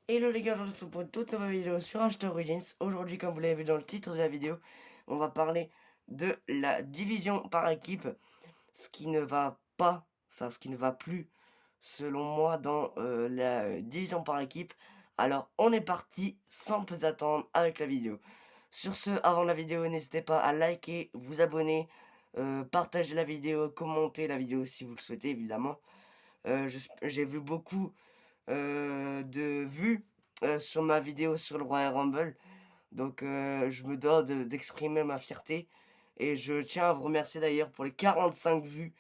Hello les gars, je vous retrouve pour une toute nouvelle vidéo sur Hashtag Origins. Aujourd'hui, comme vous l'avez vu dans le titre de la vidéo, on va parler de la division par équipe, ce qui ne va pas, enfin ce qui ne va plus, selon moi, dans la division par équipe. Alors, on est parti sans plus attendre avec la vidéo. Sur ce, avant la vidéo, n'hésitez pas à liker, vous abonner, partager la vidéo, commenter la vidéo si vous le souhaitez, évidemment. J'ai vu beaucoup de vues sur ma vidéo sur le Royal Rumble. Donc je me dois d'exprimer ma fierté. Et je tiens à vous remercier d'ailleurs pour les 45 vues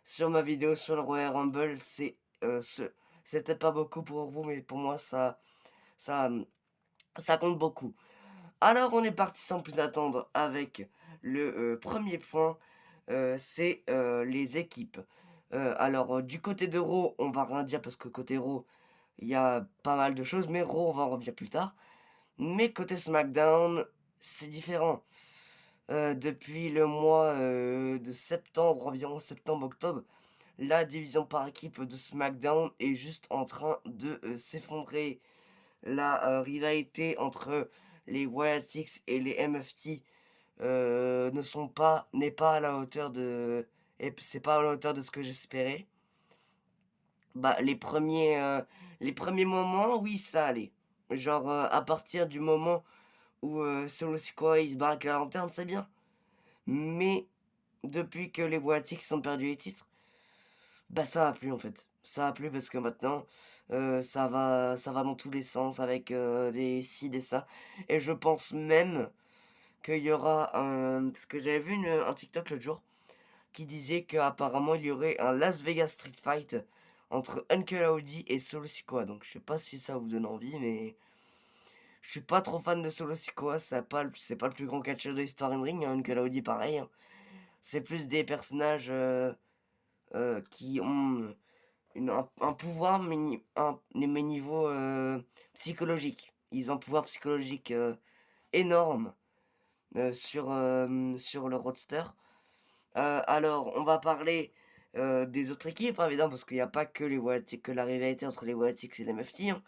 sur ma vidéo sur le Royal Rumble. C'était pas beaucoup pour vous, mais pour moi ça, ça compte beaucoup. Alors on est parti sans plus attendre avec le premier point, c'est les équipes. Alors du côté de Raw, on va rien dire parce que côté Raw, il y a pas mal de choses, mais Raw, on va en revenir plus tard. Mais côté SmackDown, c'est différent. Depuis le mois de septembre, environ septembre-octobre, la division par équipe de SmackDown est juste en train de s'effondrer. La rivalité entre les Wyatt Six et les MFT n'est pas à la hauteur de... Et c'est pas à la hauteur de ce que j'espérais. Bah, les premiers moments, oui, ça allait. Genre, à partir du moment où Solo Sikoa, il se barre avec la lanterne, c'est bien. Mais depuis que les Boatics ont perdu les titres, bah ça va plus en fait. Ça va plus parce que maintenant, ça va dans tous les sens avec des ci, des ça. Et je pense même qu'il y aura un... Parce que j'avais vu un TikTok l'autre jour qui disait qu'apparemment il y aurait un Las Vegas Street Fight entre Uncle Audi et Solo Sikoa. Donc je sais pas si ça vous donne envie, mais je suis pas trop fan de Solo Sikoa. C'est pas le plus grand catcheur de l'histoire in ring, hein, Uncle Audi pareil, hein. C'est plus des personnages qui ont un pouvoir, mais niveau psychologique. Ils ont un pouvoir psychologique énorme sur le roadster. Alors, on va parler des autres équipes, hein, évidemment, parce qu'il n'y a pas que que la rivalité entre les Wattics et les MFT, hein,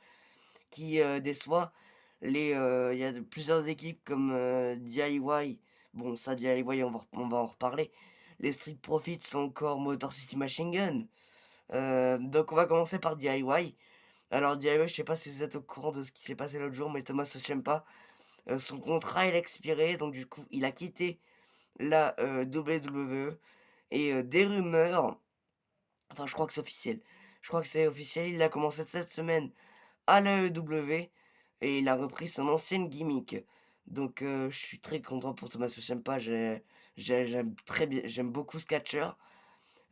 qui déçoit. Il y a plusieurs équipes comme DIY. Bon, ça, DIY, on va en reparler. Les Street Profits sont encore Motor City Machine Gun. Donc, on va commencer par DIY. Alors, DIY, je sais pas si vous êtes au courant de ce qui s'est passé l'autre jour, mais Thomas Ciampa, son contrat il a expiré, donc du coup, il a quitté la WWE. Et des rumeurs, enfin je crois que c'est officiel. Je crois que c'est officiel, il a commencé cette semaine à la l'AEW et il a repris son ancienne gimmick. Donc je suis très content pour Thomas Ciampa, j'aime très bien, j'aime beaucoup ce catcher.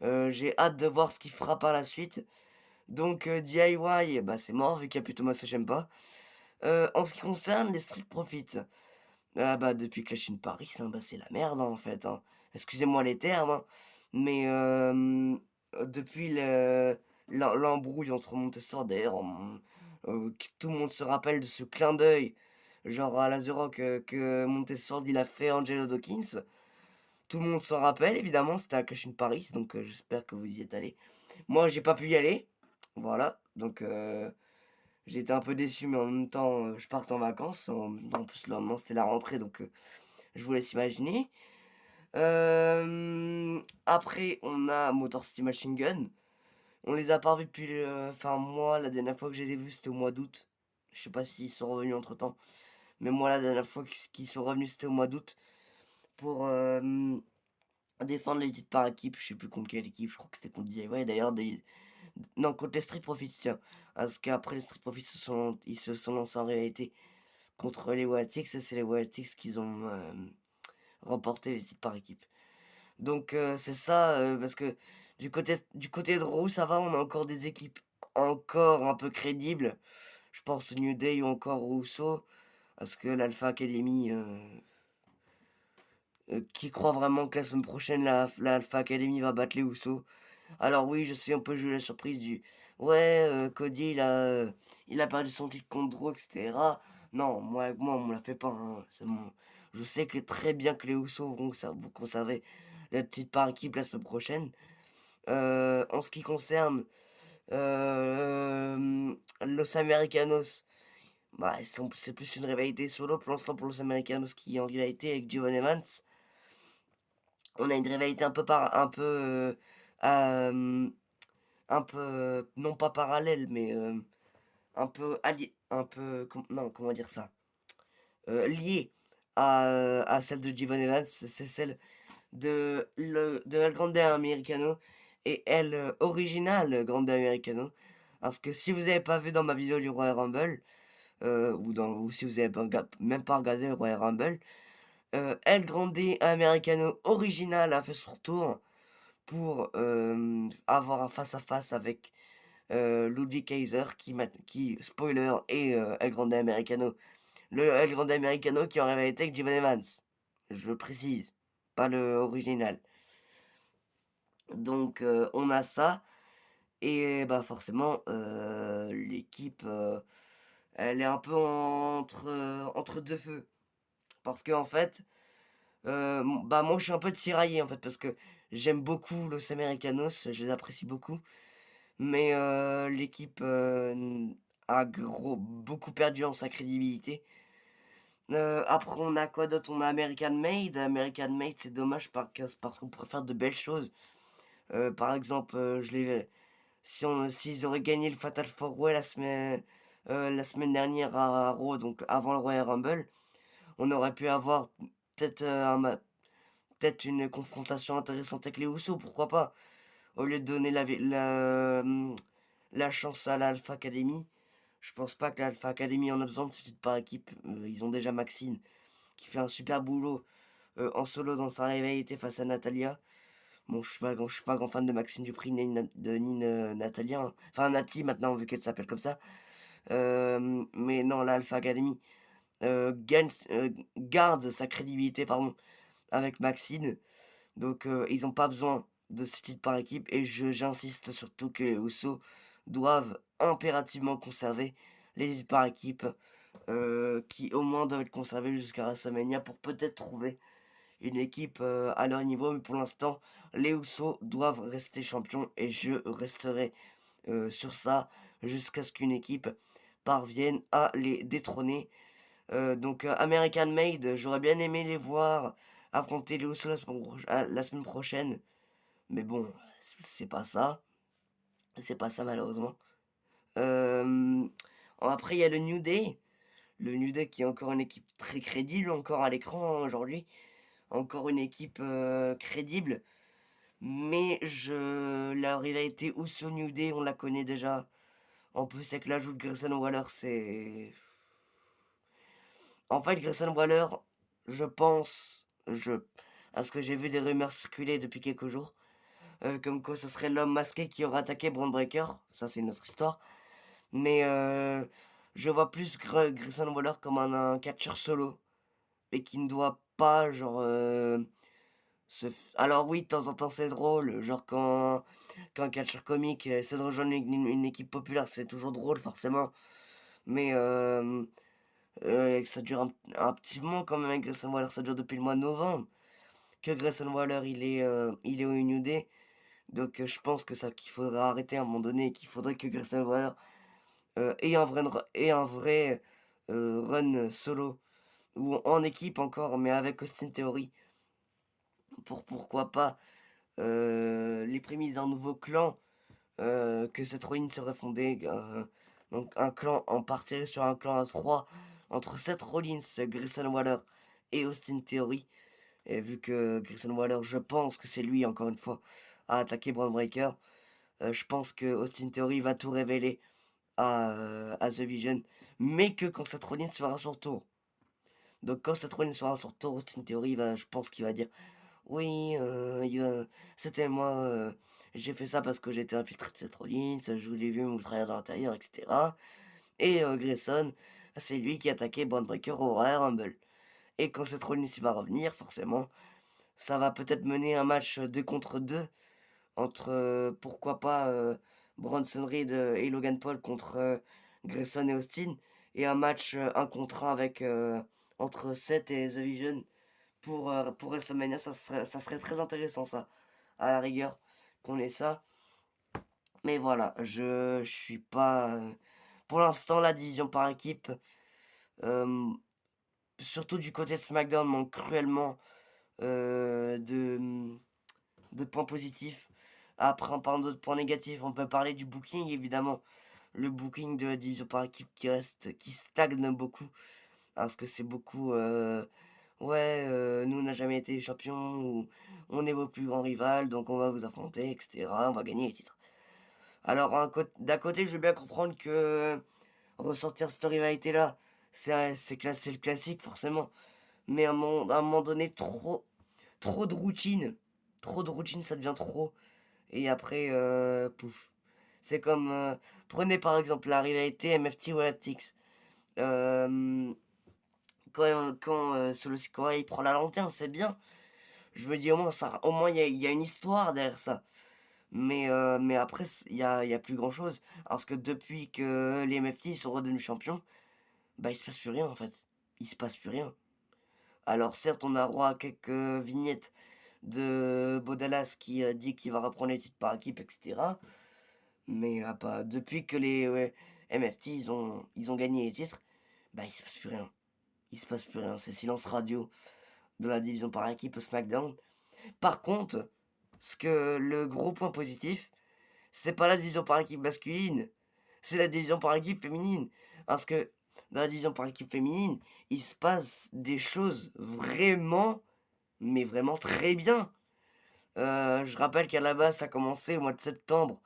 J'ai hâte de voir ce qu'il fera par la suite. Donc DIY, bah c'est mort vu qu'il n'y a plus Thomas Ciampa. En ce qui concerne les Street Profits, ah bah depuis que la Chine Paris, hein, bah c'est la merde hein, en fait, hein. Excusez-moi les termes, hein, mais depuis l'embrouille entre Montessor, d'ailleurs, tout le monde se rappelle de ce clin d'œil, genre à la The Rock, que Montessor il a fait à Angelo Dawkins. Tout le monde s'en rappelle, évidemment, c'était à Cashin Paris, donc j'espère que vous y êtes allés. Moi, j'ai pas pu y aller, voilà, donc j'étais un peu déçu, mais en même temps, je partais en vacances. En plus, le lendemain, c'était la rentrée, donc je vous laisse imaginer. Après, on a Motor City Machine Gun. On les a pas revus depuis... Enfin, moi, la dernière fois que je les ai vus, c'était au mois d'août. Je sais pas s'ils sont revenus entre-temps. Mais moi, la dernière fois qu'ils sont revenus, c'était au mois d'août. Pour défendre les titres par équipe. Je sais plus contre quelle équipe. Je crois que c'était contre DIY. D'ailleurs, non, contre les Street Profits, tiens. Parce qu'après, les Street Profits, ils se sont lancés en réalité contre les Watix. Et c'est les Watix qui ont remporté les titres par équipe. Donc c'est ça, parce que du côté de Raw, ça va, on a encore des équipes encore un peu crédibles. Je pense au New Day ou encore Rousseau, parce que l'Alpha Academy, qui croit vraiment que la semaine prochaine, la Alpha Academy va battre les Usos. Alors oui, je sais, on peut jouer la surprise du ouais, Cody, il a perdu son titre contre Drew, etc. Non, moi, on me la fait pas, hein, c'est bon. Je sais que très bien que les Usos vont conserver la petite par équipe la semaine prochaine. En ce qui concerne Los Americanos, Bah, c'est plus une rivalité solo pour l'instant pour Los Americanos qui est en rivalité avec Javon Evans. On a une rivalité un peu, non pas parallèle, mais un peu allié, un peu, non, comment dire ça? Liée à celle de Javon Evans, c'est celle de El Grande Americano et El Original Grande Americano. Parce que si vous avez pas vu dans ma vidéo du Royal Rumble, ou si vous avez même pas regardé le Royal Rumble, El Grande Americano Original a fait son retour pour avoir un face-à-face avec Ludwig Kaiser qui, spoiler, est El Grande Americano. Le El Grande Americano qui aurait été avec Javon Evans. Je le précise, pas le original. Donc on a ça et bah forcément l'équipe elle est un peu entre deux feux. Parce que en fait, bah moi je suis un peu tiraillé en fait parce que j'aime beaucoup Los Americanos, je les apprécie beaucoup. Mais l'équipe a beaucoup perdu en sa crédibilité. Après on a quoi d'autre? On a American Made. American Made c'est dommage parce qu'on pourrait faire de belles choses. Par exemple, s'ils auraient gagné le Fatal 4-Way la semaine dernière à Raw, donc avant le Royal Rumble, on aurait pu avoir peut-être peut-être une confrontation intéressante avec les Usos, pourquoi pas? Au lieu de donner la chance à l'Alpha Academy, je pense pas que l'Alpha Academy en a besoin de cette par équipe. Ils ont déjà Maxine qui fait un super boulot en solo dans sa rivalité face à Natalia. Bon, je suis pas grand fan de Maxine Dupri ni Natalia, hein. Enfin Nati maintenant vu qu'elle s'appelle comme ça. Mais non, l'Alpha Academy garde sa crédibilité pardon, avec Maxine. Donc ils ont pas besoin de ce titre par équipe et j'insiste surtout que les Usos doivent impérativement conserver les titres par équipe qui au moins doivent être conservés jusqu'à WrestleMania pour peut-être trouver une équipe à leur niveau. Mais pour l'instant, les Usos doivent rester champions et je resterai sur ça jusqu'à ce qu'une équipe parvienne à les détrôner. Donc American Made, j'aurais bien aimé les voir affronter les Usos la semaine prochaine. Mais bon, c'est pas ça. C'est pas ça malheureusement. Après, il y a le New Day. Le New Day qui est encore une équipe très crédible, encore à l'écran hein, aujourd'hui. Encore une équipe crédible. Mais la rivalité Uso New Day, on la connaît déjà. En plus, avec l'ajout de Grayson Waller, c'est. En fait, Grayson Waller, je pense, à ce que j'ai vu des rumeurs circuler depuis quelques jours, comme quoi ce serait l'homme masqué qui aurait attaqué Braun Breaker. Ça, c'est une autre histoire. Mais je vois plus Grayson Waller comme un catcheur solo. Et qui ne doit pas, genre, alors oui, de temps en temps, c'est drôle. Genre, quand un catcheur comique essaie de rejoindre une équipe populaire, c'est toujours drôle, forcément. Mais ça dure un petit moment quand même avec Grayson Waller. Ça dure depuis le mois de novembre que Grayson Waller, il est au New Day. Donc je pense que ça qu'il faudrait arrêter à un moment donné et qu'il faudrait que Grayson Waller ait un vrai run solo ou en équipe encore, mais avec Austin Theory pourquoi pas les prémices d'un nouveau clan que cette ruine serait fondée. Donc un clan en partie sur un clan à 3 entre Seth Rollins, Grayson Waller et Austin Theory. Et vu que Grayson Waller, je pense que c'est lui, encore une fois, à attaquer Braun Breaker, je pense que Austin Theory va tout révéler à The Vision, mais que quand Seth Rollins fera son tour. Donc quand Seth Rollins fera son tour, Austin Theory, je pense qu'il va dire oui, c'était moi, j'ai fait ça parce que j'étais infiltré de Seth Rollins, je l'ai vu me trahir dans l'intérieur, etc. Et Grayson, c'est lui qui attaquait Braun Breaker au Royal Rumble. Et quand Seth Rollins il va revenir, forcément, ça va peut-être mener un match 2 contre 2 entre, pourquoi pas, Bronson Reed et Logan Paul contre Grayson et Austin. Et un match 1 contre 1 avec, entre Seth et The Vision pour WrestleMania, ça serait très intéressant ça, à la rigueur, qu'on ait ça. Mais voilà, je suis pas. Pour l'instant, la division par équipe, Hem, Surtout du côté de SmackDown, manque cruellement, de, de points positifs. Après, en parlant d'autres points négatifs, on peut parler du booking, évidemment. Le booking de la division par équipe qui stagne beaucoup. Parce que c'est beaucoup, «Ouais, nous on n'a jamais été champions» ou «On est vos plus grands rivales, donc on va vous affronter et cetera, on va gagner les titres». Alors d'un côté, je veux bien comprendre que ressortir cette rivalité-là, c'est le classique forcément. Mais à un moment donné, trop de routine. Trop de routine, ça devient trop et après, pouf. C'est comme, prenez par exemple la rivalité MFT Wildtix. Hem, Solo Sikoa, il prend la lanterne, c'est bien. Je me dis au moins il y a une histoire derrière ça. Mais après il y a plus grand chose. Parce que depuis que les MFT sont redevenus champions, bah, il se passe plus rien en fait. Il se passe plus rien. Alors certes, on a droit à quelques vignettes de Bodalas qui, dit qu'il va reprendre les titres par équipe et cetera. Mais pas depuis que les, ouais, MFT ils ont gagné les titres, bah, il se passe plus rien. Il se passe plus rien. C'est silence radio dans la division par équipe au SmackDown. Par contre, le gros point positif, c'est pas la division par équipe masculine, c'est la division par équipe féminine. Parce que dans la division par équipe féminine, il se passe des choses vraiment, mais vraiment très bien. Je rappelle qu'à la base, ça a commencé au mois de septembre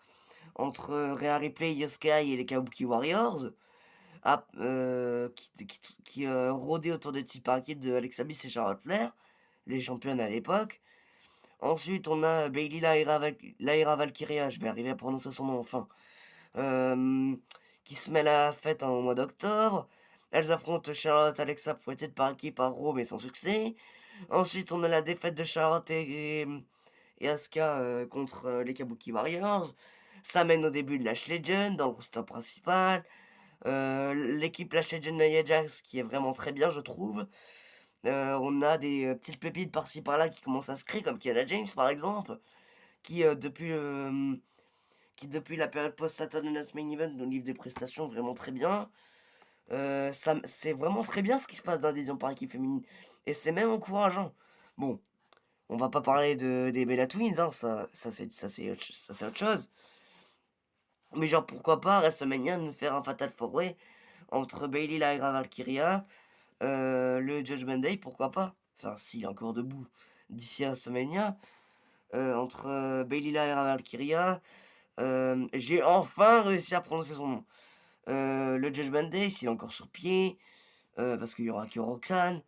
entre Rhea Ripley, Io Sky et les Kabuki Warriors, rôdaient autour des titres par équipe de Alexa Bliss et Charlotte Flair, les championnes à l'époque. Ensuite, on a Bayley Lyra Valkyria, je vais arriver à prononcer son nom enfin, qui se met à la fête en mois d'octobre. Elles affrontent Charlotte, Alexa pour être par équipe à Raw, mais sans succès. Ensuite, on a la défaite de Charlotte et Asuka contre les Kabuki Warriors. Ça mène au début de Lash Legend dans le roster principal. L'équipe Lash Legend Nia Jax qui est vraiment très bien, je trouve. On a des petites pépites par-ci par-là qui commencent à se créer, comme Kiana James par exemple, qui, depuis la période post-Saturday Night Main Event nous livre des prestations vraiment très bien. C'est vraiment très bien ce qui se passe dans la division par équipe féminine. Et c'est même encourageant. Bon, on va pas parler des Bella Twins, hein, c'est autre chose. Mais genre, pourquoi pas, à WrestleMania, nous faire un Fatal 4-Way entre Bayley, Lyra, Valkyria, le Judgment Day, pourquoi pas. Enfin, s'il est encore debout d'ici à WrestleMania, entre Bayley, Lyra, Valkyria, j'ai enfin réussi à prononcer son nom. Le Judgment Day, s'il est encore sur pied, parce qu'il y aura que Roxanne.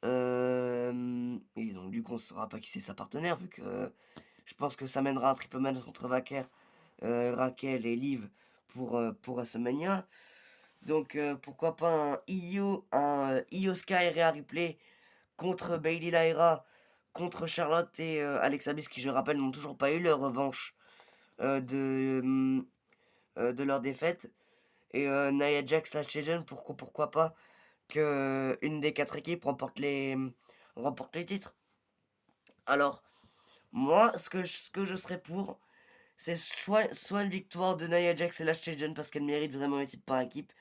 Et donc, du coup, on ne saura pas qui c'est sa partenaire, vu que je pense que ça mènera un triple match entre Raquel et Liv pour WrestleMania. Donc, pourquoi pas un Io Sky et Rhea Ripley contre Bayley Lyra, contre Charlotte et Alexa Bliss, qui, je rappelle, n'ont toujours pas eu leur revanche de leur défaite. Et Nia Jax slash Legend, pourquoi pas que une des 4 équipes remporte les titres. Alors, moi, ce que je serais pour, c'est soit une victoire de Nia Jax et Lash Legend parce qu'elle mérite vraiment les titres par équipe.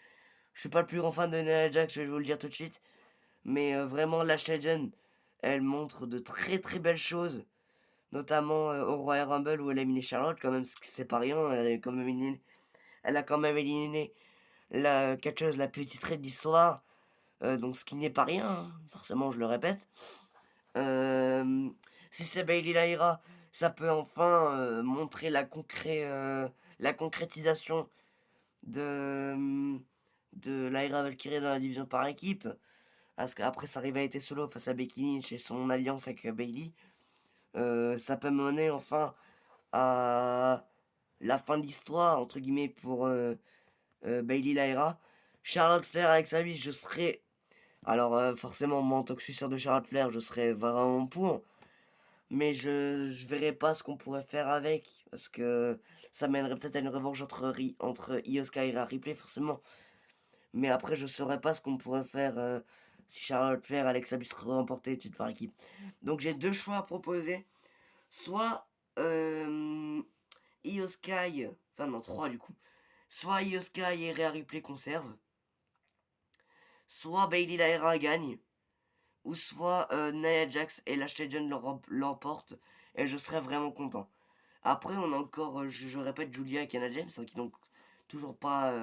Je suis pas le plus grand fan de Nia Jax, je vais vous le dire tout de suite. Mais vraiment, Lash Legend, elle montre de très très belles choses. Notamment au Royal Rumble où elle a éliminé Charlotte, quand même, c'est pas rien. Elle a quand même éliminé la catcheuse la plus titrée de l'histoire. Donc ce qui n'est pas rien, hein, forcément je le répète. Si c'est Bayley Lyra, ça peut enfin montrer la concrétisation de, de Lyra Valkyrie dans la division par équipe. Parce qu'après sa rivalité solo face à Becky Lynch et son alliance avec Bayley, ça peut mener enfin à la fin de l'histoire, entre guillemets, pour Bayley Lyra. Charlotte Flair avec sa vie, je serais. Alors, forcément, moi, en tant que suceur de Charlotte Flair, je serais vraiment pour. Mais je verrais pas ce qu'on pourrait faire avec. Parce que ça mènerait peut-être à une revanche entre Io Sky et Rhea Ripley, forcément. Mais après, je saurais pas ce qu'on pourrait faire si Charlotte Flair, Alexa Bliss remportait étude par équipe. Donc, j'ai deux choix à proposer. Soit Io Sky, enfin non, trois du coup. Soit Io Sky et Rhea Ripley conservent. soit Bailey Lyra gagne, ou soit Nia Jax et Lash Legend l'emportent, et je serais vraiment content. Après, on a encore, je répète, Julia et Kiana James, hein, qui n'ont toujours pas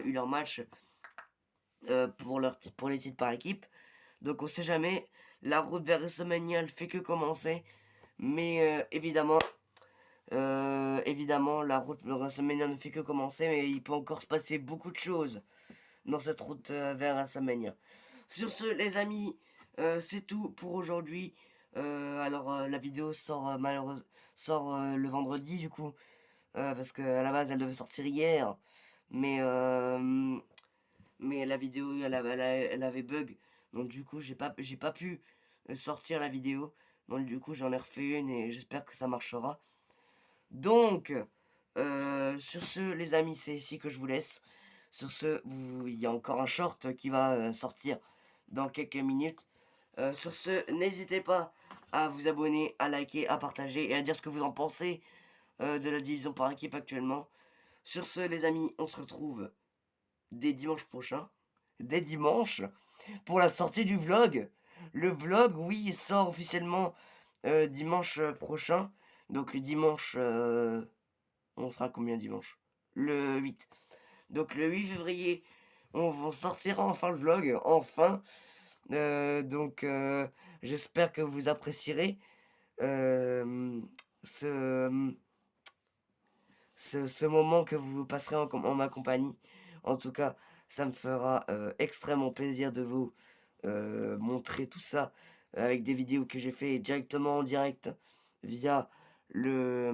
eu leur match pour les titres par équipe. Donc on sait jamais, la route vers WrestleMania elle fait que commencer, mais évidemment la route vers WrestleMania ne fait que commencer, mais il peut encore se passer beaucoup de choses dans cette route vers WrestleMania. Sur ce les amis, c'est tout pour aujourd'hui. La vidéo sort le vendredi du coup, parce qu'à la base elle devait sortir hier, mais la vidéo elle avait bug, donc du coup j'ai pas pu sortir la vidéo, donc du coup j'en ai refait une et j'espère que ça marchera. Donc sur ce les amis, c'est ici que je vous laisse. Sur ce, il y a encore un short qui va sortir dans quelques minutes. Sur ce, n'hésitez pas à vous abonner, à liker, à partager et à dire ce que vous en pensez de la division par équipe actuellement. Sur ce les amis, on se retrouve dès dimanche prochain, dès dimanche, pour la sortie du vlog. Le vlog, oui, sort officiellement dimanche prochain. Donc le dimanche, on sera combien dimanche? Le 8. Donc le 8 février, on sortira enfin le vlog, enfin. J'espère que vous apprécierez ce, ce moment que vous passerez en ma compagnie. En tout cas, ça me fera extrêmement plaisir de vous montrer tout ça avec des vidéos que j'ai fait directement en direct via via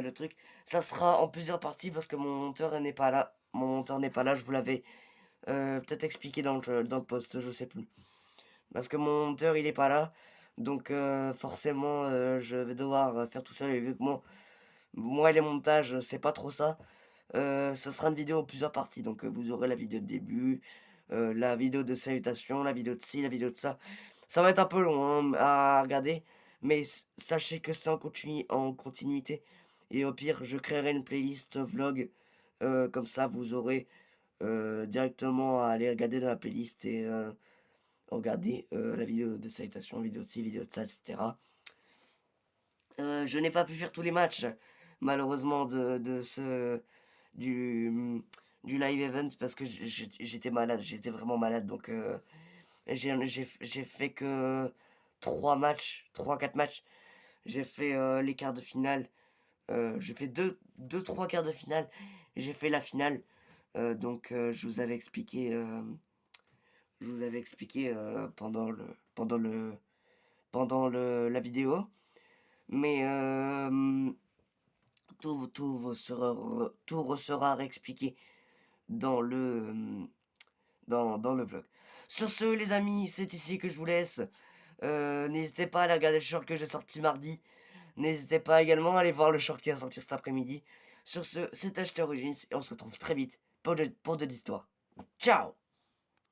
le truc. Ça sera en plusieurs parties parce que mon monteur n'est pas là. Mon monteur n'est pas là, je vous l'avais peut-être expliqué dans le post, je sais plus. Parce que mon monteur il est pas là. Donc forcément je vais devoir faire tout seul, et vu que moi les montages c'est pas trop ça, ce sera une vidéo en plusieurs parties. Donc vous aurez la vidéo de début, la vidéo de salutation, la vidéo de ci, la vidéo de ça. Ça va être un peu long hein, à regarder, mais sachez que c'est en continuité. Et au pire, je créerai une playlist vlog, comme ça vous aurez directement à aller regarder dans la playlist et regarder la vidéo de salutation, vidéo de ci, vidéo de ça, etc. Je n'ai pas pu faire tous les matchs, malheureusement, du, du live event, parce que j'étais malade, j'étais vraiment malade, donc j'ai fait que 3 4 matchs. J'ai fait les quarts de finale, j'ai fait 3 quarts de finale, j'ai fait la finale, je vous avais expliqué, la vidéo, mais tout sera réexpliqué dans dans le vlog. Sur ce les amis, c'est ici que je vous laisse. N'hésitez pas à aller regarder le short que j'ai sorti mardi. N'hésitez pas également à aller voir le short qui va sortir cet après-midi. Sur ce, c'est Acheter Origins et on se retrouve très vite pour d'autres histoires. Ciao!